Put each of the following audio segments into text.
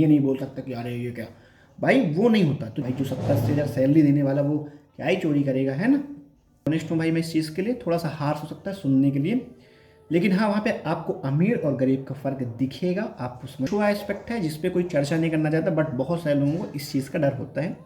ये नहीं बोल सकता कि अरे ये क्या भाई, वो नहीं होता। तो भाई जो 70-80 हज़ार सैलरी देने वाला वो क्या ही चोरी करेगा, है ना। ऑनेस्ट हूँ भाई मैं इस चीज़ के लिए, थोड़ा सा हार्श हो सकता है सुनने के लिए, लेकिन हाँ वहाँ पे आपको अमीर और गरीब का फ़र्क दिखेगा। आप उसमें छुआ एस्पेक्ट है जिस पे कोई चर्चा नहीं करना चाहता, बट बहुत सारे लोगों को इस चीज़ का डर होता है।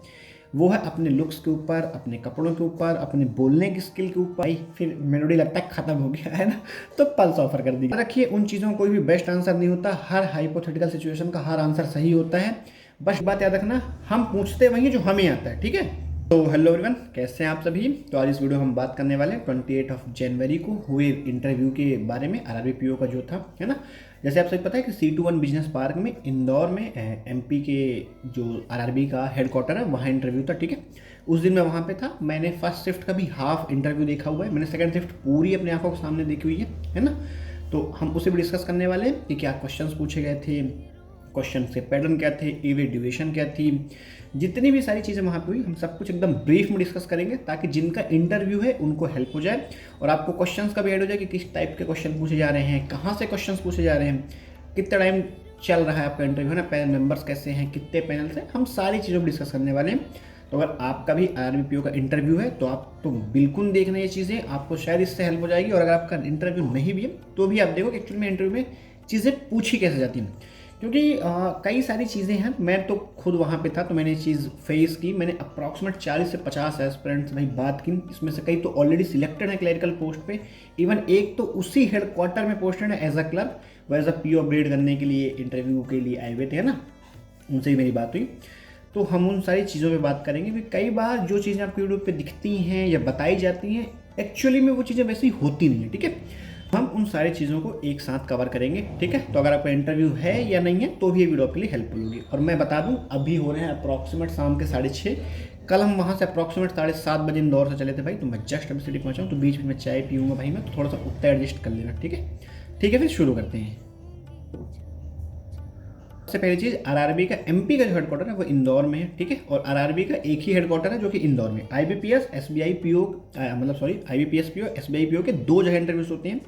वो है अपने लुक्स के ऊपर, अपने कपड़ों के ऊपर, अपने बोलने की स्किल के ऊपर। भाई फिर मेलोडी लगता है ख़त्म हो गया है ना, तो पल्स ऑफर कर दी। रखिए उन चीज़ों का कोई भी बेस्ट आंसर नहीं होता, हर हाइपोथेटिकल सिचुएशन का हर आंसर सही होता है। बस बात याद रखना, हम पूछते वही जो हमें आता है, ठीक है। तो हेलो एवरीवन, कैसे हैं आप सभी। तो आज इस वीडियो में हम बात करने वाले हैं 28 जनवरी को हुए इंटरव्यू के बारे में, आरआरबी पीओ का जो था, है ना। जैसे आप सभी पता है कि C21 बिजनेस पार्क में इंदौर में एमपी के जो आरआरबी का हेडक्वार्टर है वहाँ इंटरव्यू था, ठीक है। उस दिन मैं वहाँ पे था। मैंने फर्स्ट शिफ्ट का भी हाफ इंटरव्यू देखा हुआ है, मैंने सेकंड शिफ्ट पूरी अपने आंखों के सामने देखी हुई है ना। तो हम उसे भी डिस्कस करने वाले हैं कि क्या क्वेश्चंस पूछे गए थे, क्वेश्चन के पैटर्न क्या थे, ईवी ड्यूरेशन क्या थी, जितनी भी सारी चीज़ें वहाँ पे हुई हम सब कुछ एकदम ब्रीफ में डिस्कस करेंगे, ताकि जिनका इंटरव्यू है उनको हेल्प हो जाए और आपको क्वेश्चंस का भी ऐड हो जाए कि किस टाइप के क्वेश्चन पूछे जा रहे हैं, कहाँ से क्वेश्चंस पूछे जा रहे हैं, कितना टाइम चल रहा है आपका इंटरव्यू, है ना, पैनल मेंबर्स कैसे हैं, कितने पैनल से, हम सारी चीज़ों को डिस्कस करने वाले हैं। तो अगर आपका भी आरआरबी पीओ का इंटरव्यू है तो आप तो बिल्कुल देखना ये चीज़ें, आपको शायद इससे हेल्प हो जाएगी। और अगर आपका इंटरव्यू नहीं भी है तो भी आप देखो कि एक्चुअली में इंटरव्यू में चीज़ें पूछी कैसे जाती हैं, क्योंकि कई सारी चीज़ें हैं। मैं तो खुद वहाँ पे था तो मैंने ये चीज़ फेस की। मैंने अप्रॉक्सीमेट 40 से 50 एस्पिरेंट्स से भाई बात की, इसमें से कई तो ऑलरेडी सिलेक्टेड है क्लरिकल पोस्ट पे, इवन एक तो उसी हेडक्वार्टर में पोस्टेड है एज अ क्लर्क, वो एज अ पीओ अपग्रेड करने के लिए इंटरव्यू के लिए आए हुए थे, है ना। उनसे ही मेरी बात हुई। तो हम उन सारी चीज़ों पे बात करेंगे कि कई बार जो चीज़ें आपको यूट्यूब पे दिखती हैं या बताई जाती हैं एक्चुअली में वो चीज़ें वैसी होती नहीं है, ठीक है। हम उन सारी चीज़ों को एक साथ कवर करेंगे, ठीक है। तो अगर आपका इंटरव्यू है या नहीं है तो भी ये वीडियो आपके लिए हेल्पफुल होगी। और मैं बता दूं अभी हो रहे हैं अप्रॉक्सीमेट शाम के 6:30। कल हम वहाँ से अप्रॉक्सीमेट 7:30 बजे इंदौर से चले थे भाई, तो मैं जस्ट अभी सिटी पहुँचा हूँ, तो बीच में मैं चाय पीऊँगा भाई, मैं तो थोड़ा सा उतना एडजस्ट कर लेना, ठीक है। ठीक है, फिर शुरू करते हैं। सबसे पहली चीज़, आरआरबी का एमपी का जो हेडक्वार्टर है वो इंदौर में है, ठीक है। और आरआरबी का एक ही हेडक्वार्टर है जो कि इंदौर में। आईबीपीएस एसबीआई पीओ मतलब sorry IBPS PO SBI PO के दो जगह इंटरव्यूज होते हैं,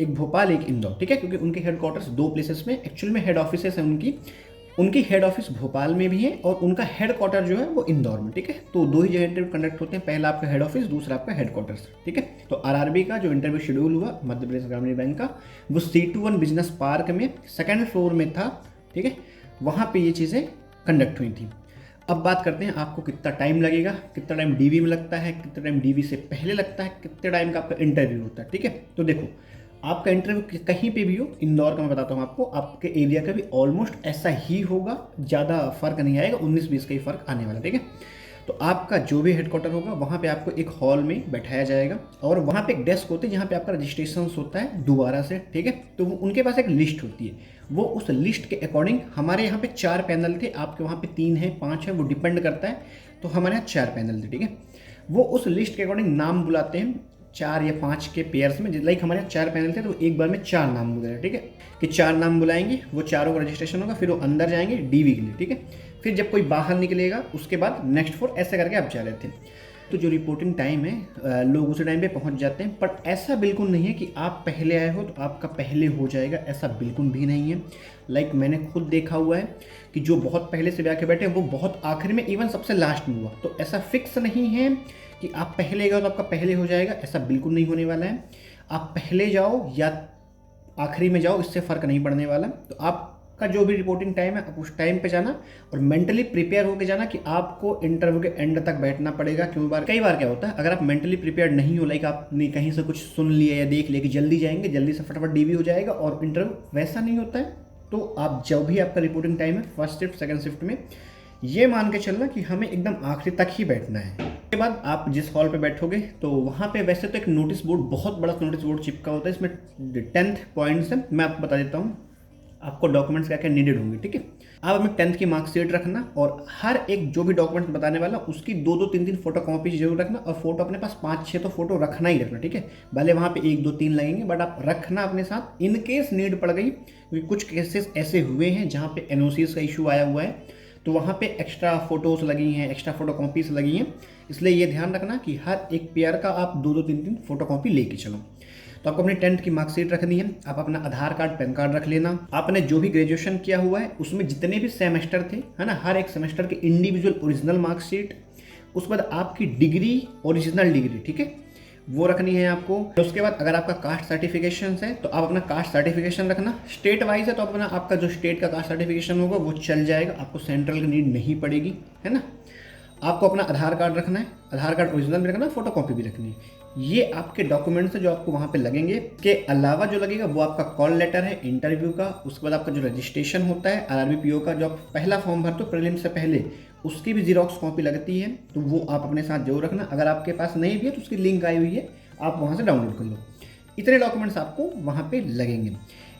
एक भोपाल एक इंदौर, ठीक है। क्योंकि उनके हेडक्वार्टर्स दो प्लेसेस में एक्चुअल में हेड ऑफिस है उनकी। उनकी हेड ऑफिस भोपाल में भी है और उनका हेडक्वार्टर जो है वो इंदौर में, ठीक है। तो दो ही जगह इंटरव्यू कंडक्ट होते हैं, पहला आपका हेड ऑफिस, दूसरा आपका हेडक्वार्टर्स, ठीक है। तो आरआरबी का जो इंटरव्यू शेड्यूल हुआ मध्य प्रदेश ग्रामीण बैंक का, वो C21 बिजनेस पार्क में सेकेंड फ्लोर में था, ठीक है। वहाँ पे ये चीज़ें कंडक्ट हुई थी। अब बात करते हैं आपको कितना टाइम लगेगा, कितना टाइम डीवी में लगता है, कितना टाइम डीवी से पहले लगता है, कितने टाइम का आपका इंटरव्यू होता है, ठीक है। तो देखो आपका इंटरव्यू कहीं पे भी हो, इंदौर का मैं बताता हूँ आपको, आपके एरिया का भी ऑलमोस्ट ऐसा ही होगा, ज़्यादा फर्क नहीं आएगा, 19-20 का ही फर्क आने वाला, ठीक है। तो आपका जो भी हेडक्वार्टर होगा वहाँ पे आपको एक हॉल में बैठाया जाएगा और वहाँ पे एक डेस्क होती है जहाँ पे आपका रजिस्ट्रेशन होता है दोबारा से, ठीक है। तो उनके पास एक लिस्ट होती है, वो उस लिस्ट के अकॉर्डिंग, हमारे यहाँ पे 4 पैनल थे, आपके वहाँ पे 3 है 5 है, वो डिपेंड करता है। तो हमारे यहाँ 4 पैनल थे, ठीक है। वो उस लिस्ट के अकॉर्डिंग नाम बुलाते हैं 4 या 5 के पेयर्स में। लाइक हमारे यहाँ 4 पैनल थे तो एक बार में 4 नाम बुलाए, ठीक है। कि 4 नाम बुलाएंगे, वो चारों का रजिस्ट्रेशन होगा, फिर वो अंदर जाएंगे डीवी के लिए, ठीक है। फिर जब कोई बाहर निकलेगा उसके बाद नेक्स्ट फ्लोर, ऐसे करके आप जा रहे थे। तो जो रिपोर्टिंग टाइम है लोग उसी टाइम पे पहुंच जाते हैं, बट ऐसा बिल्कुल नहीं है कि आप पहले आए हो तो आपका पहले हो जाएगा, ऐसा बिल्कुल भी नहीं है। लाइक मैंने खुद देखा हुआ है कि जो बहुत पहले से भी आके बैठे हैं वो बहुत आखिर में, इवन सबसे लास्ट में हुआ। तो ऐसा फिक्स नहीं है कि आप पहले गए तो आपका पहले हो जाएगा, ऐसा बिल्कुल नहीं होने वाला है। आप पहले जाओ या आखिरी में जाओ, इससे फ़र्क नहीं पड़ने वाला। तो आपका जो भी रिपोर्टिंग टाइम है आप उस टाइम पे जाना और मेंटली प्रिपेयर होकर जाना कि आपको इंटरव्यू के एंड तक बैठना पड़ेगा। कई बार क्या होता है, अगर आप मेंटली प्रिपेयर नहीं हो, लाइक आपने कहीं से कुछ सुन लिया या देख लिया कि जल्दी जाएंगे, जल्दी से फटाफट डीवी हो जाएगा और इंटरव्यू, वैसा नहीं होता है। तो आप जब भी आपका रिपोर्टिंग टाइम है फर्स्ट शिफ्ट सेकेंड शिफ्ट में, ये मान के चलना कि हमें एकदम आखिरी तक ही बैठना है। उसके बाद आप जिस हॉल पे बैठोगे तो वहाँ पे वैसे तो एक नोटिस बोर्ड, बहुत बड़ा नोटिस बोर्ड चिपका होता है, इसमें 10th पॉइंट्स है, मैं आपको बता देता हूँ आपको डॉक्यूमेंट्स क्या क्या नीडेड होंगे, ठीक है। आप अपने 10th की मार्कशीट रखना और हर एक जो भी डॉक्यूमेंट बताने वाला उसकी 2-2 3-3 फोटो कॉपी जरूर रखना। और फोटो अपने पास 5-6 तो फोटो रखना ही रखना, ठीक है। भले वहाँ पे 1-2-3 लगेंगे बट आप रखना अपने साथ, इन केस नीड पड़ गई। क्योंकि कुछ केसेस ऐसे हुए हैं जहाँ पे एनओसीज का इशू आया हुआ है, तो वहाँ पे एक्स्ट्रा फोटोज़ लगी हैं, एक्स्ट्रा फोटो कॉपीज लगी हैं। इसलिए ये ध्यान रखना कि हर एक पेयर का आप 2-2 3-3 फोटो कॉपी लेके चलो। तो आपको अपनी 10th की मार्कशीट रखनी है, आप अपना आधार कार्ड पैन कार्ड रख लेना, आपने जो भी ग्रेजुएशन किया हुआ है उसमें जितने भी सेमेस्टर थे, है ना, हर एक सेमेस्टर के इंडिविजुअल ओरिजिनल मार्कशीट, उसके बाद आपकी डिग्री, ओरिजिनल डिग्री, ठीक है, वो रखनी है आपको। उसके बाद अगर आपका कास्ट सर्टिफिकेशन है तो आप अपना कास्ट सर्टिफिकेशन रखना। स्टेट वाइज है तो अपना आपका जो स्टेट का कास्ट सर्टिफिकेशन होगा वो चल जाएगा, आपको सेंट्रल की नीड नहीं पड़ेगी, है ना। आपको अपना आधार कार्ड रखना है, आधार कार्ड ओरिजिनल भी रखना है, फोटो कॉपी भी रखनी है। ये आपके डॉक्यूमेंट्स हैं जो आपको वहाँ पे लगेंगे। के अलावा जो लगेगा वो आपका कॉल लेटर है इंटरव्यू का, उसके बाद आपका जो रजिस्ट्रेशन होता है RRBPO का, जो आप पहला फॉर्म भरते हो प्रीलिम से पहले, उसकी भी जीरोक्स कॉपी लगती है, तो वो आप अपने साथ जरूर रखना। अगर आपके पास नहीं भी है तो उसकी लिंक आई हुई है, आप वहाँ से डाउनलोड कर लो। इतने डॉक्यूमेंट्स आपको वहाँ पे लगेंगे।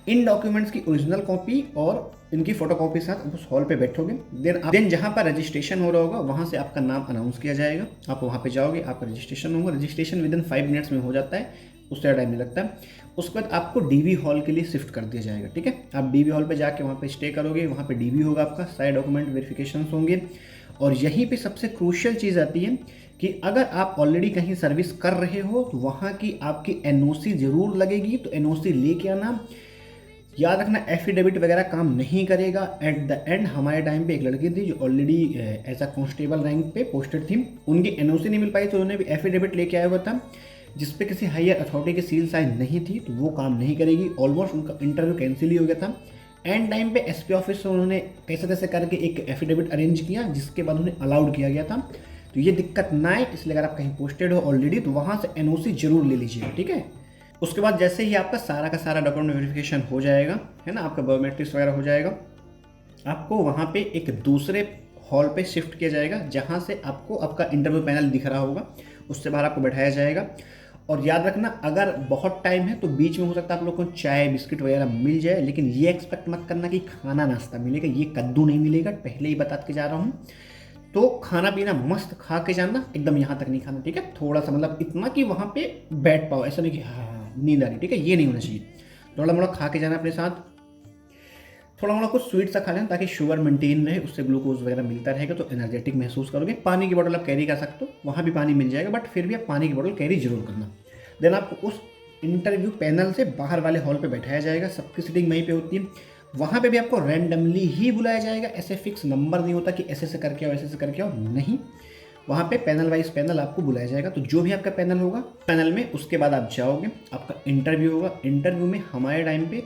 इन डॉक्यूमेंट्स की ओरिजिनल कॉपी और इनकी फोटो कॉपी के साथ उस हॉल पे बैठोगे। देन जहाँ पर रजिस्ट्रेशन हो रहा होगा वहाँ से आपका नाम अनाउंस किया जाएगा, आप वहाँ पे जाओगे, आपका रजिस्ट्रेशन होगा। रजिस्ट्रेशन विदिन 5 मिनट्स में हो जाता है, उससे टाइम नहीं लगता है। उसके बाद आपको DV हॉल के लिए शिफ्ट कर दिया जाएगा, ठीक है। आप DV हॉल पे जाके वहाँ पे स्टे करोगे, वहाँ पे DV होगा आपका, सारे डॉक्यूमेंट वेरिफिकेशन होंगे। और यहीं पे सबसे क्रूशियल चीज़ आती है कि अगर आप ऑलरेडी कहीं सर्विस कर रहे हो तो वहाँ की आपकी NOC जरूर लगेगी, तो NOC लेके आना। याद रखना एफिडेविट वगैरह काम नहीं करेगा। एट द एंड हमारे टाइम पे एक लड़की थी जो already as a constable rank पे पोस्टेड थी, उनकी NOC नहीं मिल पाई तो उन्होंने भी एफिडेविट लेके आया हुआ था जिसपे किसी हायर अथॉरिटी की सील साइन नहीं थी, तो वो काम नहीं करेगी। ऑलमोस्ट उनका इंटरव्यू कैंसिल ही हो गया था। एंड टाइम पे SP ऑफिस से उन्होंने कैसे कैसे करके एक एफिडेविट अरेंज किया जिसके बाद उन्हें अलाउड किया गया था। तो ये दिक्कत ना आए इसलिए अगर आप कहीं पोस्टेड हो ऑलरेडी तो वहाँ से NOC जरूर ले लीजिएगा, ठीक है। उसके बाद जैसे ही आपका सारा का सारा डॉक्यूमेंट वेरिफिकेशन हो जाएगा, है ना, आपका बायोमेट्रिक्स वगैरह हो जाएगा, आपको वहाँ पे एक दूसरे हॉल पे शिफ्ट किया जाएगा जहाँ से आपको आपका इंटरव्यू पैनल दिख रहा होगा, उससे बाहर आपको बैठाया जाएगा। और याद रखना अगर बहुत टाइम है तो बीच में हो सकता है आप लोग को चाय बिस्किट वगैरह मिल जाए, लेकिन ये एक्सपेक्ट मत करना कि खाना नाश्ता मिलेगा, ये कद्दू नहीं मिलेगा, पहले ही बता के जा रहा हूँ। तो खाना पीना मस्त खा के जाना, एकदम यहाँ तक नहीं खाना, ठीक है। थोड़ा सा मतलब इतना कि वहाँ पे बैठ पाओ, ऐसा नहीं कि हाँ नींद आ रही, ठीक है, ये नहीं होना चाहिए। थोड़ा मोड़ा खा के जाना अपने साथ, थोड़ा मोड़ा कुछ स्वीट सा खा लेना ताकि शुगर मेंटेन रहे, उससे ग्लूकोज वगैरह मिलता रहेगा तो एनर्जेटिक महसूस करोगे। पानी की बोतल आप कैरी कर सकते हो, वहाँ भी पानी मिल जाएगा, बट फिर भी आप पानी की बोतल कैरी जरूर करना। देन आपको उस इंटरव्यू पैनल से बाहर वाले हॉल पे बैठाया जाएगा, सबकी सीटिंग वहीं पे होती है। वहाँ पे भी आपको रैंडमली ही बुलाया जाएगा, ऐसे फिक्स नंबर नहीं होता कि ऐसे से करके आओ ऐसे से करके आओ, नहीं। वहाँ पे पैनल वाइज पैनल आपको बुलाया जाएगा, तो जो भी आपका पैनल होगा पैनल में, उसके बाद आप जाओगे, आपका इंटरव्यू होगा। इंटरव्यू में हमारे टाइम पे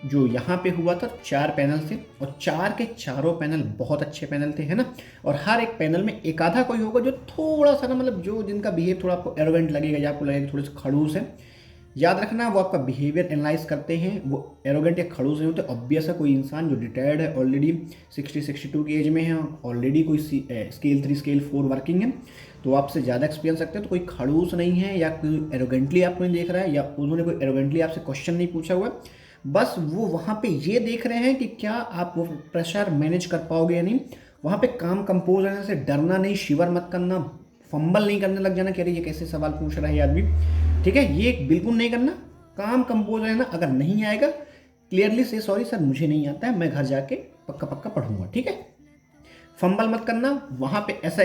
जो यहाँ पे हुआ था 4 पैनल थे और 4 के चारों पैनल बहुत अच्छे पैनल थे, है ना। और हर एक पैनल में एक आधा कोई होगा जो थोड़ा सा ना, मतलब जो जिनका बिहेव थोड़ा आपको एरोगेंट लगेगा या आपको लगेगा थोड़े से खड़ूस है। याद रखना वो आपका बिहेवियर एनालाइज करते हैं, वो एरोगेंट या खड़ूस नहीं होते। ऑब्वियस है कोई इंसान जो रिटायर्ड है ऑलरेडी 60-62 की एज में है, ऑलरेडी कोई स्केल 3 स्केल 4 वर्किंग है, तो आपसे ज़्यादा एक्सपीरियंस रखते हैं, तो कोई खड़ूस नहीं है या कोई एरोगेंटली आपको नहीं देख रहा है या उन्होंने कोई एरोगेंटली आपसे क्वेश्चन नहीं पूछा हुआ है। बस वो वहाँ पे ये देख रहे हैं कि क्या आप वो प्रेशर मैनेज कर पाओगे या नहीं। वहाँ पे काम कंपोज रहने से, डरना नहीं, शिवर मत करना, फंबल नहीं करने लग जाना कि अरे ये कैसे सवाल पूछ रहा है ये आदमी, ठीक है, ये बिल्कुल नहीं करना। काम कंपोज रहना, अगर नहीं आएगा क्लियरली से सॉरी सर मुझे नहीं आता है, मैं घर जाके पक्का पक्का पढ़ूंगा, ठीक है। फंबल मत करना वहाँ पे। ऐसा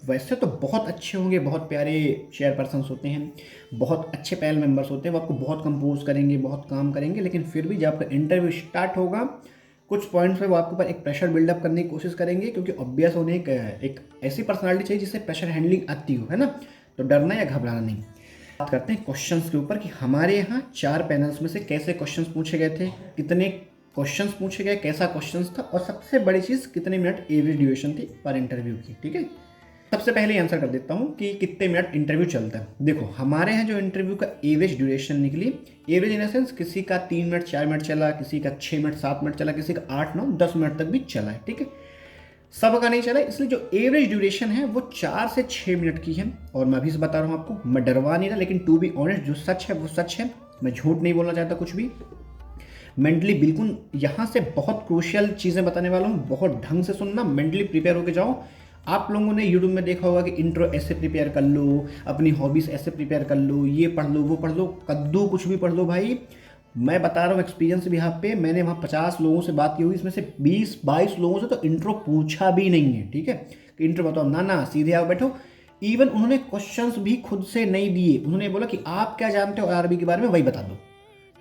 वैसे तो बहुत अच्छे होंगे, बहुत प्यारे चेयरपर्सन होते हैं, बहुत अच्छे पैनल मेंबर्स होते हैं, वो आपको बहुत कंपोज करेंगे, बहुत काम करेंगे, लेकिन फिर भी जब आपका इंटरव्यू स्टार्ट होगा कुछ पॉइंट्स पे वो आपके ऊपर एक प्रेशर बिल्डअप करने की कोशिश करेंगे, क्योंकि ऑब्वियस उन्हें एक ऐसी पर्सनालिटी चाहिए जिससे प्रेशर हैंडलिंग आती हो, है ना। तो डरना या घबराना नहीं। बात करते हैं क्वेश्चंस के ऊपर कि हमारे यहाँ 4 पैनल्स में से कैसे क्वेश्चंस पूछे गए थे, कितने क्वेश्चंस पूछे गए, कैसा क्वेश्चंस था, और सबसे बड़ी चीज़ कितने मिनट एवरेज ड्यूरेशन थी पर इंटरव्यू की, ठीक है। सबसे पहले आंसर कर देता हूँ कि कितने मिनट इंटरव्यू चलता है। देखो हमारे यहाँ जो इंटरव्यू का एवरेज ड्यूरेशन निकली, एवरेज इन सेंस किसी का 3 मिनट 4 मिनट चला, किसी का 6 मिनट 7 मिनट चला, किसी का 8 9 10 मिनट तक भी चला है, ठीक है। सबका नहीं चला, इसलिए जो एवरेज ड्यूरेशन है वो 4 से 6 मिनट की है। और मैं अभी से बता रहा हूँ आपको, मैं डरवा नहीं रहा, लेकिन टू बी ऑनेस्ट जो सच है वो सच है, मैं झूठ नहीं बोलना चाहता कुछ भी। मेंटली बिल्कुल यहाँ से बहुत क्रूशियल चीज़ें बताने वाला हूँ, बहुत ढंग से सुनना, मेंटली प्रिपेयर होकर जाओ। आप लोगों ने यूट्यूब में देखा होगा कि इंट्रो ऐसे प्रिपेयर कर लो, अपनी हॉबीज़ ऐसे प्रिपेयर कर लो, ये पढ़ लो वो पढ़ लो, कद्दू कुछ भी पढ़ लो भाई। मैं बता रहा हूँ एक्सपीरियंस भी यहाँ पे, मैंने वहाँ 50 लोगों से बात की हुई, इसमें से 20-22 लोगों से तो इंट्रो पूछा भी नहीं है, ठीक है, कि इंट्रो बताओ ना, सीधे आओ बैठो इवन उन्होंने क्वेश्चंस भी खुद से नहीं दिए, उन्होंने बोला कि आप क्या जानते हो आरआरबी के बारे में वही बता दो,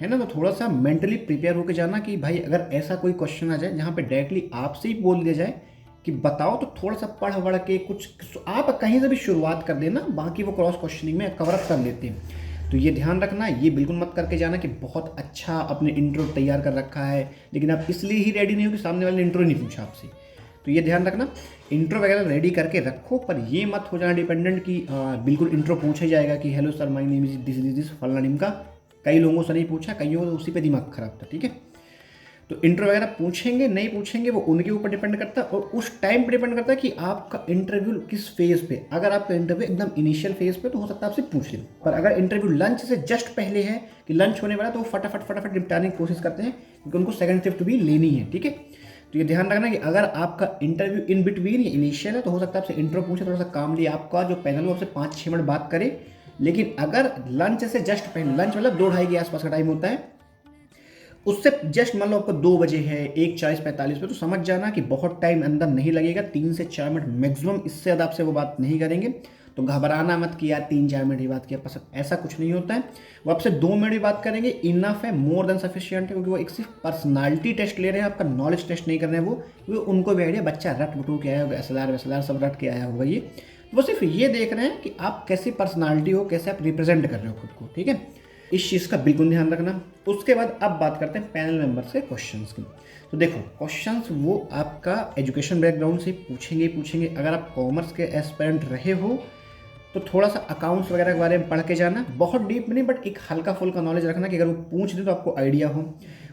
है ना। तो थोड़ा सा मेंटली प्रिपेयर होकर जाना कि भाई अगर ऐसा कोई क्वेश्चन आ जाए जहाँ पे डायरेक्टली आपसे ही बोल दिया जाए कि बताओ, तो थोड़ा सा पढ़ वढ़ के कुछ आप कहीं से भी शुरुआत कर देना, बाकी वो क्रॉस क्वेश्चनिंग में कवर अप कर लेते हैं। तो ये ध्यान रखना, ये बिल्कुल मत करके जाना कि बहुत अच्छा अपने इंट्रो तैयार कर रखा है लेकिन आप इसलिए ही रेडी नहीं हो कि सामने वाले ने इंट्रो नहीं पूछा आपसे। तो ये ध्यान रखना, इंट्रो वगैरह रेडी करके रखो, पर ये मत हो जाना डिपेंडेंट कि बिल्कुल इंट्रो पूछा जाएगा कि hello sir my name is this फलाना नेम का। कई लोगों से नहीं पूछा, कईयों को उसी पे दिमाग खराब था, ठीक है। तो इंट्रो वगैरह पूछेंगे नहीं पूछेंगे वो उनके ऊपर डिपेंड करता है, और उस टाइम पे डिपेंड करता है कि आपका इंटरव्यू किस फेज पे। अगर आपका इंटरव्यू एकदम इनिशियल फेज पे तो हो सकता है आपसे पूछ लें, पर अगर इंटरव्यू लंच से जस्ट पहले है कि लंच होने वाला, तो वो फटाफट निपटाने की कोशिश करते हैं क्योंकि उनको सेकंड शिफ्ट भी लेनी है, ठीक है। तो ये ध्यान रखना कि अगर आपका इंटरव्यू इन बिटवीन या इनिशियल है तो हो सकता है आपसे इंट्रो पूछे, थोड़ा सा काम लिया आपका जो पैनल वो आपसे 5-6 मिनट बात करे। लेकिन अगर लंच से जस्ट पहले, लंच मतलब 2-2:30 के आसपास का टाइम होता है, उससे जस्ट मान लो आपको 2 बजे है 1:40-45 पे, तो समझ जाना कि बहुत टाइम अंदर नहीं लगेगा, 3 से 4 मिनट मैक्सिमम, इससे ज़्यादा आपसे वो बात नहीं करेंगे। तो घबराना मत कि यार 3-4 मिनट ही बात किया, पसंद ऐसा कुछ नहीं होता है। वो आपसे 2 मिनट ही बात करेंगे, इनफ है, मोर देन सफिशियंट है, क्योंकि वो एक सिर्फ पर्सनालिटी टेस्ट ले रहे हैं, आपका नॉलेज टेस्ट नहीं कर रहे हैं। वो उनको भी आइडिया बच्चा रट बटू के आया होगा, एसएलआर सब रट के आया होगा, ये वो सिर्फ ये देख रहे हैं कि आप कैसी पर्सनालिटी हो, कैसे आप रिप्रेजेंट कर रहे हो खुद को, ठीक है। इस चीज़ का बिल्कुल ध्यान रखना। उसके बाद अब बात करते हैं पैनल मेंबर्स के क्वेश्चंस की। तो देखो क्वेश्चंस वो आपका एजुकेशन बैकग्राउंड से पूछेंगे। अगर आप कॉमर्स के एस्पिरेंट रहे हो तो थोड़ा सा अकाउंट्स वगैरह के बारे में पढ़ के जाना, बहुत डीप नहीं बट एक हल्का फुल्का नॉलेज रखना कि अगर वो पूछ दे तो आपको आइडिया हो।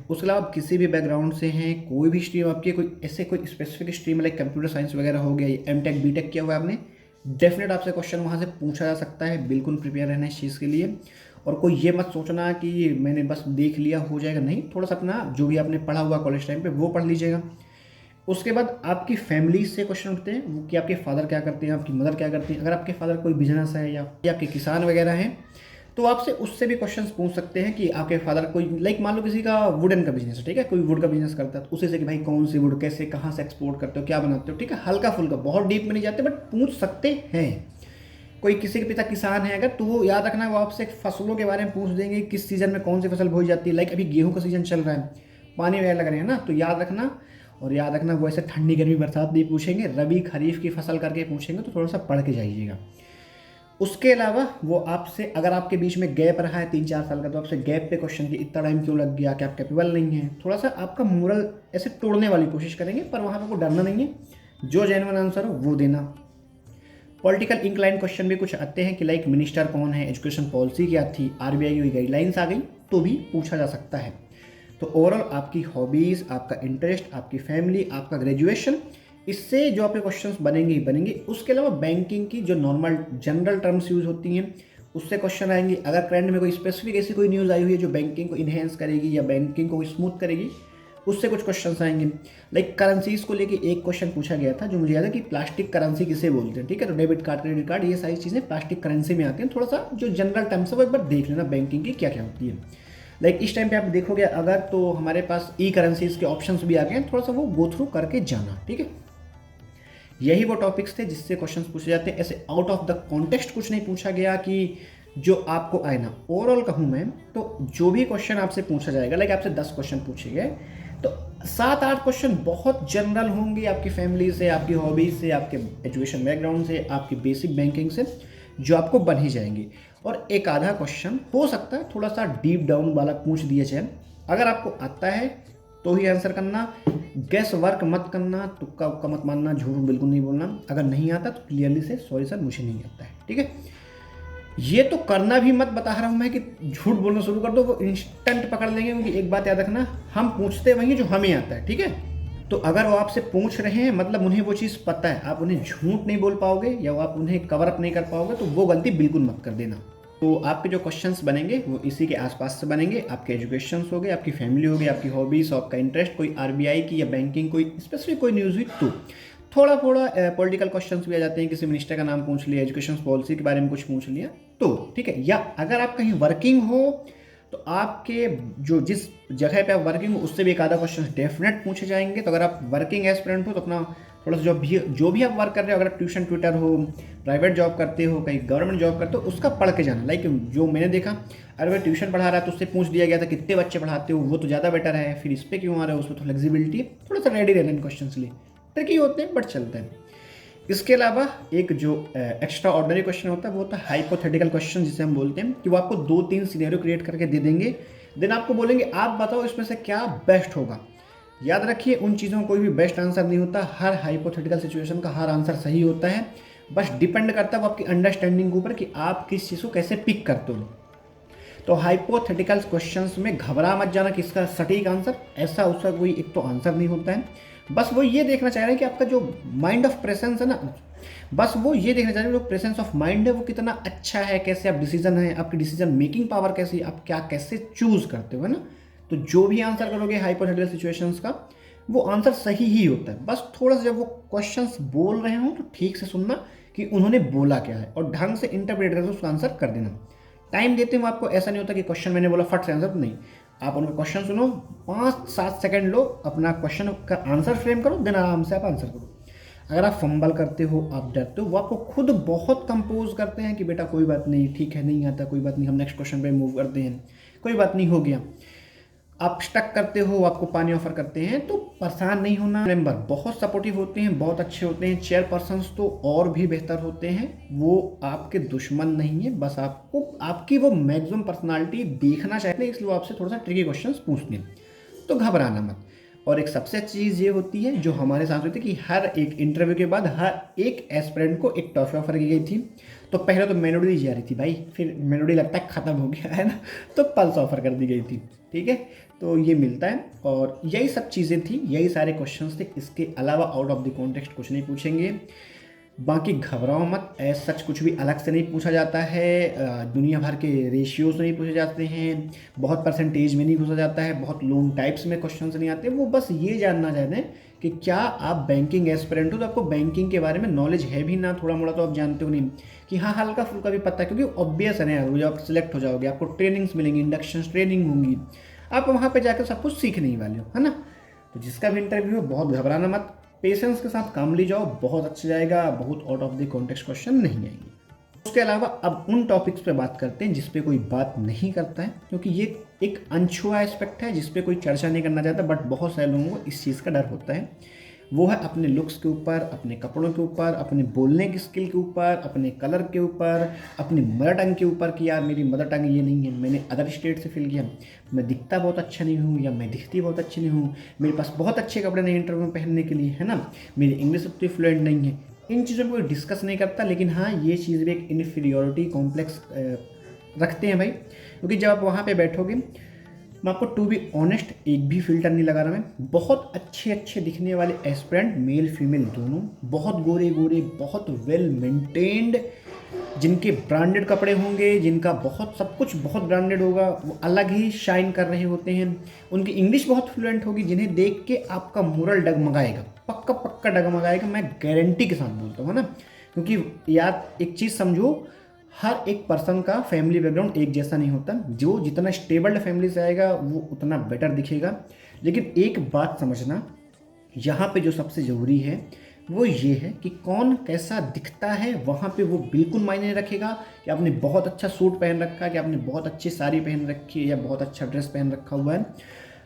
उसके अलावा आप किसी भी बैकग्राउंड से हैं, कोई भी स्ट्रीम आपकी, कोई specific stream like computer science वगैरह हो गया, एमटेक बीटेक किया हुआ है आपने, डेफिनेट आपसे क्वेश्चन वहाँ से पूछा जा सकता है। बिल्कुल प्रिपेयर रहना इस चीज़ के लिए। और कोई ये मत सोचना कि मैंने बस देख लिया हो जाएगा, नहीं, थोड़ा सा अपना जो भी आपने पढ़ा हुआ कॉलेज टाइम पे वो पढ़ लीजिएगा। उसके बाद आपकी फैमिली से क्वेश्चन उठते हैं वो कि आपके फादर क्या करते हैं, आपकी मदर क्या करती हैं। अगर आपके फादर कोई बिजनेस है या आपके किसान वगैरह हैं तो आपसे उससे भी क्वेश्चंस पूछ सकते हैं कि आपके फादर कोई लाइक मान लो किसी का वुडन का बिजनेस है, ठीक है, कोई वुड का बिजनेस करता है तो उसी से कि भाई कौन सी वुड कैसे कहाँ से एक्सपोर्ट करते हो, क्या बनाते हो, ठीक है, हल्का फुल्का, बहुत डीप में नहीं जाते बट पूछ सकते हैं। कोई किसी के पिता किसान है अगर, तो वो याद रखना वो आपसे फसलों के बारे में पूछ देंगे, किस सीज़न में कौन सी फसल बोई जाती है। लाइक अभी गेहूं का सीज़न चल रहा है, पानी वगैरह लग रहे हैं ना, तो याद रखना। और याद रखना वो ऐसे ठंडी गर्मी बरसात नहीं पूछेंगे, रबी खरीफ की फसल करके पूछेंगे, तो थोड़ा सा पढ़ के जाइएगा। उसके अलावा वो आपसे अगर आपके बीच में गैप रहा है 3-4 साल का, तो आपसे गैप पे क्वेश्चन कि इतना टाइम क्यों लग गया, क्या आप कैपेबल नहीं है, थोड़ा सा आपका मोरल ऐसे तोड़ने वाली कोशिश करेंगे, पर वहाँ पर को डरना नहीं है, जो जेन्युइन आंसर हो वो देना। पॉलिटिकल इंक्लाइन क्वेश्चन भी कुछ आते हैं कि लाइक मिनिस्टर कौन है, एजुकेशन पॉलिसी क्या थी, आरबीआई की गाइडलाइंस आ गई तो भी पूछा जा सकता है। तो ओवरऑल आपकी हॉबीज़, आपका इंटरेस्ट, आपकी फैमिली, आपका ग्रेजुएशन, इससे जो आपके क्वेश्चंस बनेंगे ही बनेंगे। उसके अलावा बैंकिंग की जो नॉर्मल जनरल टर्म्स यूज़ होती हैं उससे क्वेश्चन आएंगे। अगर करंट में कोई स्पेसिफिक ऐसी कोई न्यूज़ आई हुई है जो बैंकिंग को इन्हेंस करेगी या बैंकिंग को स्मूथ करेगी, उससे कुछ क्वेश्चंस आएंगे। लाइक करेंसीज को लेके एक क्वेश्चन पूछा गया था जो मुझे याद है कि प्लास्टिक करेंसी किसे बोलते हैं, ठीक है। तो डेबिट कार्ड, क्रेडिट कार्ड, ये सारी चीज़ें प्लास्टिक करेंसी में आती हैं। थोड़ा सा जो जनरल टर्म्स है वो एक बार देख लेना बैंकिंग की क्या क्या होती है। लाइक इस टाइम पे आप देखोगे अगर, तो हमारे पास ई करेंसीज के ऑप्शंस भी आ गए हैं, थोड़ा सा वो गो थ्रू करके जाना, ठीक है। यही वो टॉपिक्स थे जिससे क्वेश्चंस पूछे जाते हैं। ऐसे आउट ऑफ द कॉन्टेक्स्ट कुछ नहीं पूछा गया कि जो आपको आए ना। ओवरऑल कहूँ मैं तो जो भी क्वेश्चन आपसे पूछा जाएगा, लाइक आपसे 10 क्वेश्चन पूछे गए तो 7-8 क्वेश्चन बहुत जनरल होंगे, आपकी फैमिली से, आपकी हॉबीज से, आपके एजुकेशन बैकग्राउंड से, आपकी बेसिक बैंकिंग से, जो आपको बन ही जाएंगे। और एक आधा क्वेश्चन हो सकता है थोड़ा सा डीप डाउन वाला पूछ दिया जाए। अगर आपको आता है तो ही आंसर करना, गैस वर्क मत करना, तुक्का उक्का मत मानना, झूठ बिल्कुल नहीं बोलना। अगर नहीं आता तो क्लियरली से सॉरी सर मुझे नहीं आता है, ठीक है। ये तो करना भी मत बता रहा हूँ मैं कि झूठ बोलना शुरू कर दो, वो इंस्टेंट पकड़ लेंगे। क्योंकि एक बात याद रखना, हम पूछते वही जो हमें आता है, ठीक है। तो अगर वो आपसे पूछ रहे हैं मतलब उन्हें वो चीज़ पता है, आप उन्हें झूठ नहीं बोल पाओगे या आप उन्हें कवर अप नहीं कर पाओगे, तो वो गलती बिल्कुल मत कर देना। तो आपके जो क्वेश्चंस बनेंगे वो इसी के आसपास से बनेंगे। आपके एजुकेशन हो गए, आपकी फैमिली हो गई, आपकी हॉबीज़, आपका इंटरेस्ट, कोई आरबीआई की या बैंकिंग कोई स्पेसिफिक कोई न्यूज़ हुई, तो थोड़ा पॉलिटिकल क्वेश्चंस भी आ जाते हैं, किसी मिनिस्टर का नाम पूछ लिया, एजुकेशन पॉलिसी के बारे में कुछ पूछ लिया, तो ठीक है। या अगर आप कहीं वर्किंग हो तो आपके जो जिस जगह पे आप वर्किंग हो उससे भी एक आधा क्वेश्चन डेफिनेट पूछे जाएंगे। तो अगर आप वर्किंग एस्पिरेंट हो तो अपना थोड़ा सा जो भी आप वर्क कर रहे हो, अगर ट्यूशन ट्यूटर हो, प्राइवेट जॉब करते हो, कहीं गवर्नमेंट जॉब करते हो, उसका पढ़ के जाना। लाइक जो मैंने देखा, अगर मैं ट्यूशन पढ़ा रहा है तो उससे पूछ दिया गया था कितने बच्चे पढ़ाते हो, वो तो ज़्यादा बेटर है, फिर इस पर क्यों आ रहे हो, उसमें तो फ्लेक्सिबिलिटी है, थोड़ा सा रेडी रहना इन क्वेश्चन के लिए। ट्रिकी होते हैं बट चलते हैं। इसके अलावा एक जो एक्स्ट्रा ऑर्डनरी क्वेश्चन होता है वो होता है हाइपोथेटिकल क्वेश्चन, जिसे हम बोलते हैं कि वो आपको 2-3 सिनेरियो क्रिएट करके दे देंगे, देन आपको बोलेंगे आप बताओ इसमें से क्या बेस्ट होगा। याद रखिए उन चीज़ों में कोई भी बेस्ट आंसर नहीं होता, हर हाइपोथेटिकल सिचुएशन का हर आंसर सही होता है, बस डिपेंड करता है वो आपकी अंडरस्टैंडिंग के ऊपर कि आप किस चीज़ को कैसे पिक करते हो। तो हाइपोथेटिकल क्वेश्चंस में घबरा मत जाना कि इसका सटीक आंसर, ऐसा उसका कोई एक तो आंसर नहीं होता है। बस वो ये देखना चाह रहे हैं कि आपका जो माइंड ऑफ प्रेजेंस है ना, बस वो ये देखना चाह रहे हैं जो प्रेजेंस ऑफ माइंड है वो कितना अच्छा है, कैसे आप डिसीजन है, आपकी डिसीजन मेकिंग पावर कैसी, आप क्या कैसे चूज करते हो, है ना। तो जो भी आंसर करोगे हाइपोथेटिकल सिचुएशंस का वो आंसर सही ही होता है। बस थोड़ा सा जब वो क्वेश्चंस बोल रहे हो तो ठीक से सुनना कि उन्होंने बोला क्या है और ढंग से इंटरप्रेट करके उसका आंसर कर देना। टाइम देते हुए आपको ऐसा नहीं होता कि क्वेश्चन मैंने बोला फट से आंसर, नहीं, आप उनका क्वेश्चन सुनो, 5-7 सेकंड लो, अपना क्वेश्चन का आंसर फ्रेम करो, देन आराम से आप आंसर करो। अगर आप फंबल करते हो, आप डरते हो, वो आपको खुद बहुत कंपोज करते हैं कि बेटा कोई बात नहीं, ठीक है, नहीं आता कोई बात नहीं, हम नेक्स्ट क्वेश्चन पे मूव करते हैं, कोई बात नहीं, हो गया। आप स्टक करते हो, आपको पानी ऑफर करते हैं, तो परेशान नहीं होना। मेंबर बहुत सपोर्टिव होते हैं, बहुत अच्छे होते हैं, चेयरपर्सन्स तो और भी बेहतर होते हैं, वो आपके दुश्मन नहीं है, बस आपको आपकी वो मैक्सिमम पर्सनालिटी देखना चाहते हैं, इसलिए वो आपसे थोड़ा सा ट्रिकी क्वेश्चंस पूछते हैं, तो घबराना मत। और एक सबसे अच्छी चीज़ ये होती है जो हमारे साथ होती है कि हर एक इंटरव्यू के बाद हर एक एस्पिरेंट को एक टॉफी ऑफर की गई थी। तो पहले तो मेलोडी दी जा रही थी भाई, फिर मेलोडी लगता है ख़त्म हो गया है ना, तो पल्स ऑफर कर दी गई थी, ठीक है। तो ये मिलता है और यही सब चीज़ें थी, यही सारे क्वेश्चंस थे, इसके अलावा आउट ऑफ द कॉन्टेक्स्ट कुछ नहीं पूछेंगे। बाकी घबराओ मत, ऐसा सच कुछ भी अलग से नहीं पूछा जाता है, दुनिया भर के रेशियोज नहीं पूछे जाते हैं, बहुत परसेंटेज में नहीं पूछा जाता है, बहुत लोन टाइप्स में क्वेश्चंस नहीं आते। वो बस ये जानना चाहते हैं कि क्या आप बैंकिंग एस्पिरेंट हो, तो आपको बैंकिंग के बारे में नॉलेज है भी ना, थोड़ा मोड़ा तो आप जानते हो नहीं, कि हाँ हल्का फुल्का भी पता है, क्योंकि ऑब्वियस है ना यार, जब आप सिलेक्ट हो जाओगे आपको ट्रेनिंग्स मिलेंगी, इंडक्शन ट्रेनिंग होंगी, आप वहाँ पर जाकर सब कुछ सीखने ही वाले हो, है ना। तो जिसका भी इंटरव्यू हो बहुत घबराना मत, पेशेंस के साथ काम ली जाओ, बहुत अच्छा जाएगा, बहुत out of the context question नहीं आएंगे। उसके अलावा अब उन टॉपिक्स पे बात करते हैं जिस पे कोई बात नहीं करता है, क्योंकि ये एक अनछुआ एस्पेक्ट है जिस पे कोई चर्चा नहीं करना चाहता, बट बहुत सारे लोगों को इस चीज़ का डर होता है। वो है अपने लुक्स के ऊपर, अपने कपड़ों के ऊपर, अपने बोलने की स्किल के ऊपर, अपने कलर के ऊपर, अपनी मदर टंग के ऊपर कि यार मेरी मदर टंग ये नहीं है, मैंने अदर स्टेट से फील किया, मैं दिखता बहुत अच्छा नहीं हूँ या मैं दिखती बहुत अच्छी नहीं हूँ, मेरे पास बहुत अच्छे कपड़े नहीं इंटरव्यू में पहनने के लिए, है ना, मेरी इंग्लिश उतनी फ्लुएंट नहीं है। इन चीज़ों को कोई डिस्कस नहीं करता, लेकिन हाँ ये चीज़ भी एक इन्फीरियोरिटी कॉम्प्लेक्स रखते हैं भाई, क्योंकि जब आप वहाँ पे बैठोगे, मैं आपको टू बी ऑनेस्ट एक भी फिल्टर नहीं लगा रहा मैं, बहुत अच्छे दिखने वाले एस्पिरेंट मेल फीमेल दोनों, बहुत गोरे गोरे, बहुत वेल मेंटेन्ड, जिनके ब्रांडेड कपड़े होंगे, जिनका बहुत सब कुछ बहुत ब्रांडेड होगा, वो अलग ही शाइन कर रहे होते हैं, उनकी इंग्लिश बहुत फ्लुएंट होगी, जिन्हें देख के आपका मोरल डगमगाएगा, पक्का डगमगाएगा, मैं गारंटी के साथ बोलता हूँ ना। क्योंकि यार एक चीज़ समझो, हर एक पर्सन का फैमिली बैकग्राउंड एक जैसा नहीं होता, जो जितना स्टेबल फैमिली से आएगा वो उतना बेटर दिखेगा। लेकिन एक बात समझना, यहाँ पे जो सबसे ज़रूरी है वो ये है कि कौन कैसा दिखता है, वहाँ पे वो बिल्कुल मायने रखेगा कि आपने बहुत अच्छा सूट पहन रखा है, कि आपने बहुत अच्छी साड़ी पहन रखी है या बहुत अच्छा ड्रेस पहन रखा हुआ है,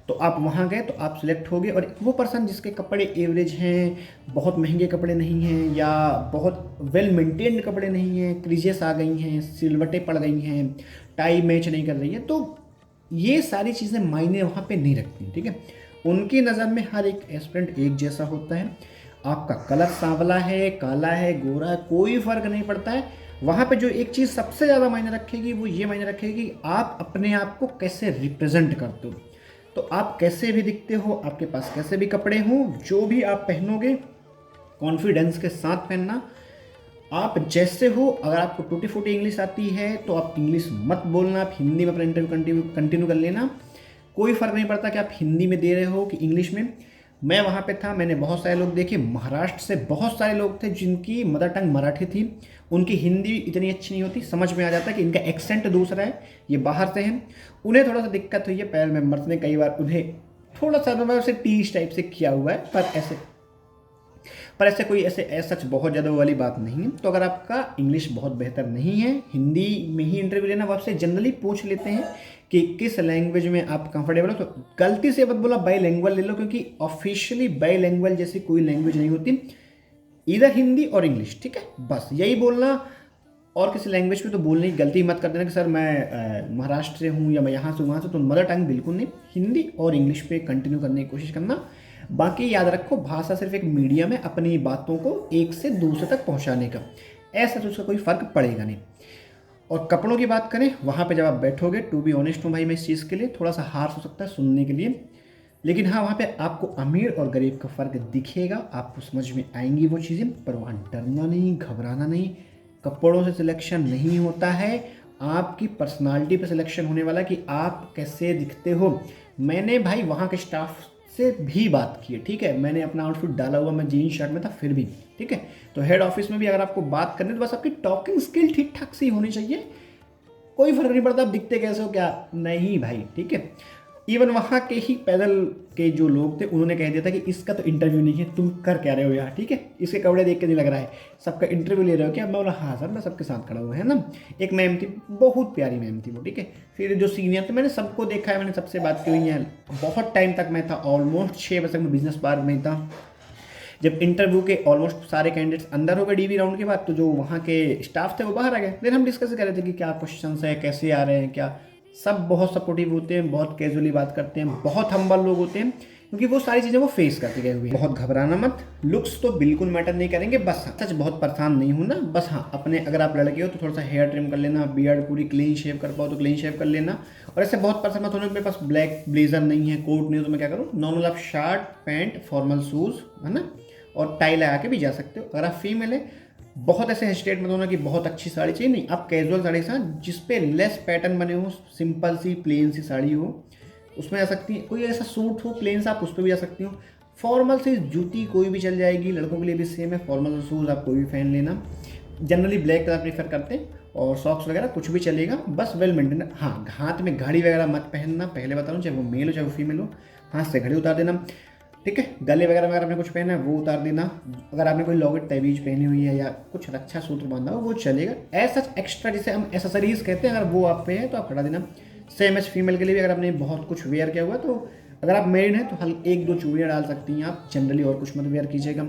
तो आप वहाँ गए तो आप सिलेक्ट हो गए। और वो पर्सन जिसके कपड़े एवरेज हैं, बहुत महंगे कपड़े नहीं हैं या बहुत वेल मेंटेन्ड कपड़े नहीं हैं, क्रीजेस आ गई हैं, सिलवटें पड़ गई हैं, टाई मैच नहीं कर रही है, तो ये सारी चीज़ें मायने वहाँ पे नहीं रखती, ठीक है। उनकी नज़र में हर एक एस्पिरेंट एक जैसा होता है, आपका कलर सांवला है, काला है, गोरा है, कोई फ़र्क नहीं पड़ता है। वहाँ पे जो एक चीज़ सबसे ज़्यादा मायने रखेगी वो ये मायने रखेगी कि आप अपने आप को कैसे रिप्रेजेंट करते हो। तो आप कैसे भी दिखते हो, आपके पास कैसे भी कपड़े हों, जो भी आप पहनोगे कॉन्फिडेंस के साथ पहनना। आप जैसे हो, अगर आपको टूटी फूटी इंग्लिश आती है तो आप इंग्लिश मत बोलना, आप हिंदी में अपना इंटरव्यू कंटिन्यू कर लेना, कोई फ़र्क नहीं पड़ता कि आप हिंदी में दे रहे हो कि इंग्लिश में। मैं वहाँ पे था, मैंने बहुत सारे लोग देखे, महाराष्ट्र से बहुत सारे लोग थे जिनकी मदर टंग मराठी थी, उनकी हिंदी इतनी अच्छी नहीं होती, समझ में आ जाता है कि इनका एक्सेंट दूसरा है, ये बाहर से हैं, उन्हें थोड़ा सा दिक्कत हुई है। पैनल मेंबर्स ने कई बार उन्हें थोड़ा सा से टीच टाइप से किया हुआ है, पर ऐसे कोई ऐसे सच बहुत ज़्यादा वाली बात नहीं है। तो अगर आपका इंग्लिश बहुत बेहतर नहीं है, हिंदी में ही इंटरव्यू लेना, वो आपसे जनरली पूछ लेते हैं कि किस लैंग्वेज में आप कंफर्टेबल हो, तो गलती से मत बोला बाईलैंग्वेज ले लो, क्योंकि ऑफिशियली बाईलैंग्वेज जैसी कोई लैंग्वेज नहीं होती, इधर हिंदी और इंग्लिश, ठीक है, बस यही बोलना। और किसी लैंग्वेज में तो बोलने की गलती मत कर देना कि सर मैं महाराष्ट्र से हूँ या मैं यहाँ से वहाँ से, तो मदर टंग बिल्कुल नहीं, हिंदी और इंग्लिश पे कंटिन्यू करने की कोशिश करना। बाकी याद रखो, भाषा सिर्फ एक मीडियम है अपनी बातों को एक से दूसरे तक पहुँचाने का, ऐसा तो उसका कोई फ़र्क पड़ेगा नहीं। और कपड़ों की बात करें, वहाँ पे जब आप बैठोगे, टू बी ऑनेस्ट हूँ भाई मैं इस चीज़ के लिए, थोड़ा सा हार्श हो सकता है सुनने के लिए, लेकिन हाँ वहाँ पे आपको अमीर और गरीब का फ़र्क दिखेगा, आपको समझ में आएंगी वो चीज़ें। पर वहाँ डरना नहीं, घबराना नहीं, कपड़ों से सिलेक्शन नहीं होता है, आपकी पर्सनालिटी पे सिलेक्शन होने वाला कि आप कैसे दिखते हो। मैंने भाई वहाँ के स्टाफ से भी बात की है, ठीक है, मैंने अपना आउटफिट डाला हुआ, मैं जीन्स शर्ट में था फिर भी, ठीक है। तो हेड ऑफिस में भी अगर आपको बात करनी है तो बस आपकी टॉकिंग स्किल ठीक ठाक सी होनी चाहिए, कोई फर्क नहीं पड़ता आप दिखते कैसे हो क्या नहीं भाई, ठीक है। इवन वहाँ के ही पैदल के जो लोग थे उन्होंने कह दिया था कि इसका तो इंटरव्यू नहीं है, तुम कर क्या रहे हो यहाँ, ठीक है, इसके कपड़े देख के नहीं लग रहा है सबका इंटरव्यू ले रहे हो क्या। मैं बोला हाँ सर मैं सबके साथ खड़ा हुआ है ना। एक मैम थी, बहुत प्यारी मैम थी वो, ठीक है। फिर जो सीनियर थे, मैंने सबको देखा है, मैंने सबसे बात की हुई है, बहुत टाइम तक मैं था, ऑलमोस्ट 6 बजे तक मैं बिजनेस पार्क में था। जब इंटरव्यू के ऑलमोस्ट सारे कैंडिडेट्स अंदर हो गए डीवी राउंड के बाद, तो जो वहाँ के स्टाफ थे वो बाहर आ गए। देन हम डिस्कस कर रहे थे कि क्या क्वेश्चन है, कैसे आ रहे हैं क्या। सब बहुत सपोर्टिव होते हैं, बहुत कैजुअली बात करते हैं, बहुत हम्बल लोग होते हैं, क्योंकि वो सारी चीज़ें वो फेस करके गए हुए हैं। बहुत घबराना मत, लुक्स तो बिल्कुल मैटर नहीं करेंगे, बस सच बहुत परेशान नहीं होना। बस हाँ अपने, अगर आप लड़के हो तो थोड़ा सा हेयर ट्रिम कर लेना, बियर्ड पूरी क्लीन शेव कर पाओ तो क्लीन शेव कर लेना। और ऐसे बहुत परेशान मत होना कि मेरे पास ब्लैक ब्लेजर नहीं है, कोट नहीं हो, तो मैं क्या करूँ, नॉर्मल आप शर्ट पैंट फॉर्मल शूज़ है ना, और टाई लगा के भी जा सकते हो। अगर आप फीमेल है, बहुत ऐसे हेजिटेट मत होना कि बहुत अच्छी साड़ी चाहिए, नहीं, आप कैजुअल साड़ी के साथ जिसपे लेस पैटर्न बने हो, सिंपल सी प्लेन सी साड़ी हो उसमें जा सकती है। कोई ऐसा सूट हो प्लेन सा, आप उस पर भी जा सकती हो। फॉर्मल सी जूती कोई भी चल जाएगी, लड़कों के लिए भी सेम है, फॉर्मल शूज़ आप कोई भी पहन लेना। जनरली ब्लैक कलर प्रीफर करते हैं, और सॉक्स वगैरह कुछ भी चलेगा, बस वेल मेंटेन। हाँ हाथ में घड़ी वगैरह मत पहनना, पहले बता रहा हूँ, चाहे वो मेल हो चाहे वो फीमेल हो, हाथ से घड़ी उतार देना, ठीक है। गले वगैरह में अगर आपने कुछ पहना है वो उतार देना। अगर आपने कोई लॉकेट तवीज पहनी हुई है या कुछ रक्षा सूत्र बांधा हो वो चलेगा। ऐसा एक्स्ट्रा जिसे हम एसेसरीज कहते हैं, अगर वो आप पे है तो आप हटा देना। सेम एज फीमेल के लिए भी, अगर आपने बहुत कुछ वेयर किया हुआ तो अगर आप मेरिड हैं तो एक दो चूड़ियाँ डाल सकती हैं आप जनरली, और कुछ मत वेयर कीजिएगा।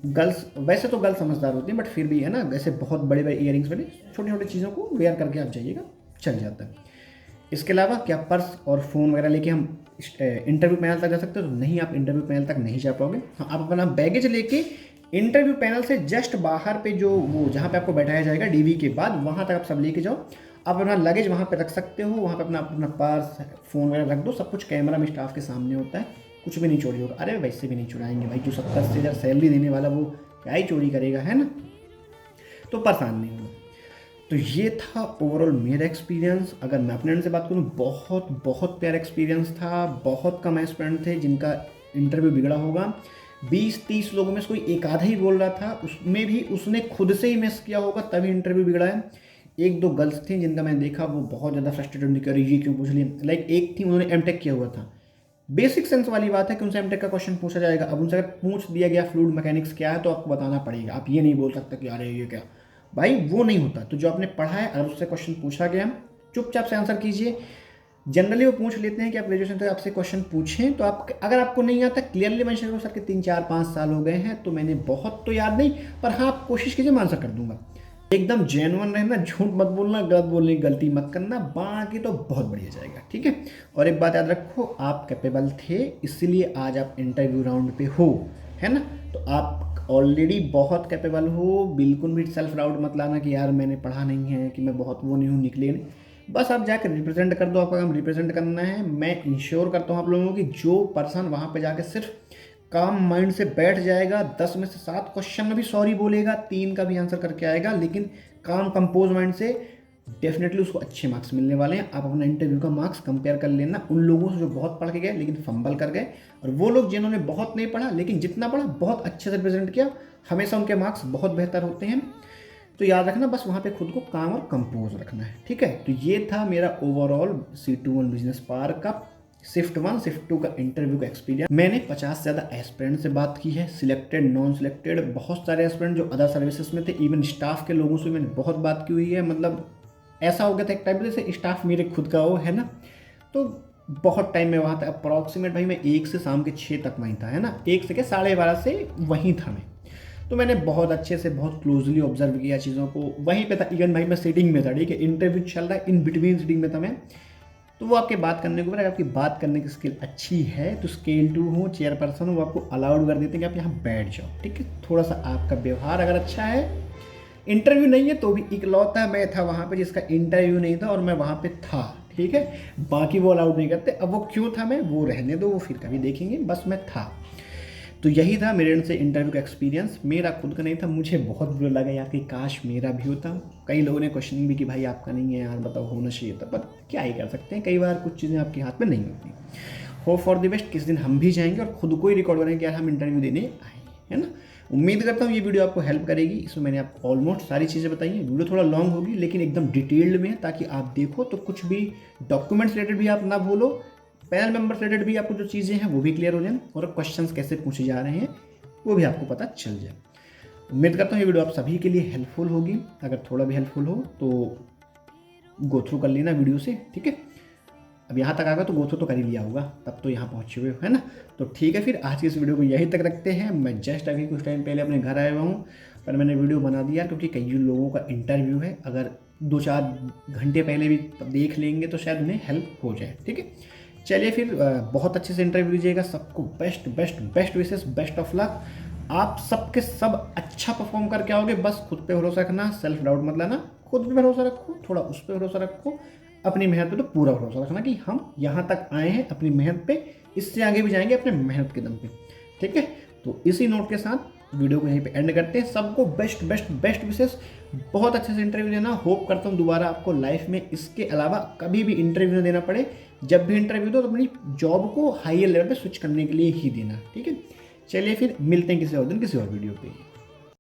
गर्ल्स वैसे तो गर्ल्स समझदार होती हैं, बट फिर भी है ना, वैसे बहुत बड़े बड़े इयरिंग्स वाली छोटी छोटी चीज़ों को वेयर करके आप जाइएगा, चल जाता है। इसके अलावा क्या पर्स और फ़ोन वगैरह लेके हम इंटरव्यू पैनल तक जा सकते हो, तो नहीं, आप इंटरव्यू पैनल तक नहीं जा पाओगे। हाँ आप अपना बैगेज लेके इंटरव्यू पैनल से जस्ट बाहर पे जो वो जहाँ पे आपको बैठाया जाएगा डीवी के बाद, वहाँ तक आप सब लेके जाओ। आप अपना लगेज वहाँ पे रख सकते हो, वहाँ पे अपना अपना पर्स फ़ोन वगैरह रख दो, सब कुछ कैमरा में स्टाफ के सामने होता है, कुछ भी नहीं चोरी होगा। अरे वैसे भी नहीं चुराएंगे भाई, जो 70-80 हज़ार सैलरी देने वाला वो क्या ही चोरी करेगा, है ना, तो परेशान नहीं होगा। तो ये था ओवरऑल मेरा एक्सपीरियंस। अगर मैं अपने एंड से बात करूँ, बहुत बहुत प्यारा एक्सपीरियंस था। बहुत कम एस्पिरेंट थे जिनका इंटरव्यू बिगड़ा होगा। 20-30 लोगों में से कोई एक आधा ही बोल रहा था, उसमें भी उसने खुद से ही मिस किया होगा तभी इंटरव्यू बिगड़ा है। एक दो गर्ल्स थी जिनका मैंने देखा वो बहुत ज़्यादा फ्रस्ट्रेटेड नहीं कर ये क्यों पूछ लिया। लाइक एक थी, उन्होंने एमटेक किया हुआ था। बेसिक सेंस वाली बात है कि उनसे एमटेक का क्वेश्चन पूछा जाएगा। अब उनसे अगर पूछ दिया गया फ्लूइड मैकेनिक्स क्या है तो आपको बताना पड़ेगा, आप ये नहीं बोल सकते कि अरे ये क्या भाई, वो नहीं होता। तो जो आपने पढ़ा है अगर उससे क्वेश्चन पूछा गया, चुपचाप से आंसर कीजिए। जनरली वो पूछ लेते हैं कि आप ग्रेजुएशन तक आपसे क्वेश्चन पूछें, तो आप अगर आपको नहीं आता क्लियरली मेंशन करो, सर के 3-4-5 साल हो गए हैं तो मैंने बहुत तो याद नहीं, पर हाँ आप कोशिश कीजिए, मैं आंसर कर दूंगा। एकदम जेन्युइन रहना, झूठ मत बोलना, गलत बोलने की गलती मत करना, बाकी तो बहुत बढ़िया जाएगा, ठीक है। और एक बात याद रखो, आप कैपेबल थे इसलिए आज आप इंटरव्यू राउंड पे हो, है ना। तो आप ऑलरेडी बहुत कैपेबल हो, बिल्कुल भी सेल्फ डाउट मत लाना कि यार मैंने पढ़ा नहीं है, कि मैं बहुत वो नहीं हूँ, निकले नहीं। बस आप जाकर रिप्रेजेंट कर दो, आपका काम रिप्रेजेंट करना है। मैं इंश्योर करता हूँ आप लोगों की, जो पर्सन वहाँ पे जाके सिर्फ काम माइंड से बैठ जाएगा, 10 में से 7 क्वेश्चन में भी सॉरी बोलेगा, 3 का भी आंसर करके आएगा, लेकिन काम कंपोज माइंड से, डेफिनेटली उसको अच्छे मार्क्स मिलने वाले हैं। आप अपना इंटरव्यू का मार्क्स कंपेयर कर लेना उन लोगों से जो बहुत पढ़ के गए लेकिन फंबल कर गए, और वो लोग जिन्होंने बहुत नहीं पढ़ा लेकिन जितना पढ़ा बहुत अच्छे से रिप्रेजेंट किया, हमेशा उनके मार्क्स बहुत बेहतर होते हैं। तो याद रखना, बस वहाँ पे खुद को काम और कंपोज रखना है, ठीक है। तो ये था मेरा ओवरऑल C21 बिजनेस पार्क का शिफ्ट 1 शिफ्ट 2 का इंटरव्यू का एक्सपीरियंस। मैंने 50 से ज़्यादा एस्पिरेंट से बात की है, सिलेक्टेड नॉन सिलेक्टेड, बहुत सारे एस्पिरेंट जो अदर सर्विसेज में थे, इवन स्टाफ के लोगों से मैंने बहुत बात की हुई है। मतलब ऐसा हो गया था एक टाइम पे जैसे स्टाफ मेरे खुद का हो, है ना। तो बहुत टाइम में वहाँ था, अप्रॉक्सीमेट भाई मैं 1 से शाम के 6 तक वहीं था, है ना, 1 से क्या 12:30 से वहीं था मैं। तो मैंने बहुत अच्छे से बहुत क्लोजली ऑब्जर्व किया चीज़ों को, वहीं पे था। इवन भाई मैं सीटिंग में था, ठीक है, इंटरव्यू चल रहा है, इन बिटवीन सीटिंग में था मैं। तो वो आपके बात करने के ऊपर, आपकी बात करने की स्किल अच्छी है तो स्केल 2 हो, चेयरपर्सन हो, वो आपको अलाउड कर देते हैं कि आप यहाँ बैठ जाओ, ठीक है। थोड़ा सा आपका व्यवहार अगर अच्छा है, इंटरव्यू नहीं है तो भी इकलौता मैं था वहाँ पे जिसका इंटरव्यू नहीं था और मैं वहाँ पे था, ठीक है। बाकी वो अलाउड नहीं करते। अब वो क्यों था मैं, वो रहने दो, वो फिर कभी देखेंगे, बस मैं था। तो यही था मेरे से इंटरव्यू का एक्सपीरियंस। मेरा खुद का नहीं था, मुझे बहुत बुरा लगा यार कि काश मेरा भी होता। कई लोगों ने क्वेश्चन भी कि भाई आपका नहीं है यार, बताओ, होना चाहिए था, पर क्या ही कर सकते हैं, कई बार कुछ चीज़ें आपके हाथ में नहीं होती। होप फॉर द बेस्ट, किस दिन हम भी जाएंगे और खुद को ही रिकॉर्ड करेंगे कि यार हम इंटरव्यू देने आए, है ना। उम्मीद करता हूँ ये वीडियो आपको हेल्प करेगी। इसमें मैंने आपको ऑलमोस्ट सारी चीज़ें बताई हैं। वीडियो थोड़ा लॉन्ग होगी लेकिन एकदम डिटेल्ड में है, ताकि आप देखो तो कुछ भी डॉक्यूमेंट्स रिलेटेड भी आप ना भूलो, पैनल मेंबर रिलेटेड भी आपको जो चीज़ें हैं वो भी क्लियर हो जाए, और क्वेश्चंस कैसे पूछे जा रहे हैं वो भी आपको पता चल जाए। उम्मीद करता हूँ ये वीडियो आप सभी के लिए हेल्पफुल होगी। अगर थोड़ा भी हेल्पफुल हो तो गो थ्रू कर लेना वीडियो से, ठीक है। अब यहाँ तक आ गया तो गो थ्रू तो कर ही लिया होगा, तब तो यहाँ पहुँचे हुए हो, है ना। तो ठीक है, फिर आज की इस वीडियो को यहीं तक रखते हैं। मैं जस्ट अभी कुछ टाइम पहले अपने घर आया हुआ हूँ, पर मैंने वीडियो बना दिया क्योंकि कई लोगों का इंटरव्यू है। अगर 2-4 घंटे पहले भी देख लेंगे तो शायद उन्हें हेल्प हो जाए, ठीक है। चलिए फिर, बहुत अच्छे से इंटरव्यू दीजिएगा। सबको best best best wishes, best of luck. आप सबके सब अच्छा परफॉर्म करके आओगे। बस खुद पे भरोसा रखना, सेल्फ डाउट मत लाना, खुद पे भरोसा रखो, थोड़ा उस पर भरोसा रखो, अपनी मेहनत पे तो पूरा भरोसा रखना कि हम यहाँ तक आए हैं अपनी मेहनत पे, इससे आगे भी जाएंगे अपने मेहनत के दम पे, ठीक है। तो इसी नोट के साथ वीडियो को यहीं पे एंड करते हैं। सबको बेस्ट बेस्ट बेस्ट विशेस, बहुत अच्छे से इंटरव्यू देना। होप करता हूँ दोबारा आपको लाइफ में इसके अलावा कभी भी इंटरव्यू ना देना पड़े। जब भी इंटरव्यू दो तो अपनी जॉब को हायर लेवल पे स्विच करने के लिए ही देना, ठीक है। चलिए फिर मिलते हैं किसी और दिन किसी और वीडियो पे।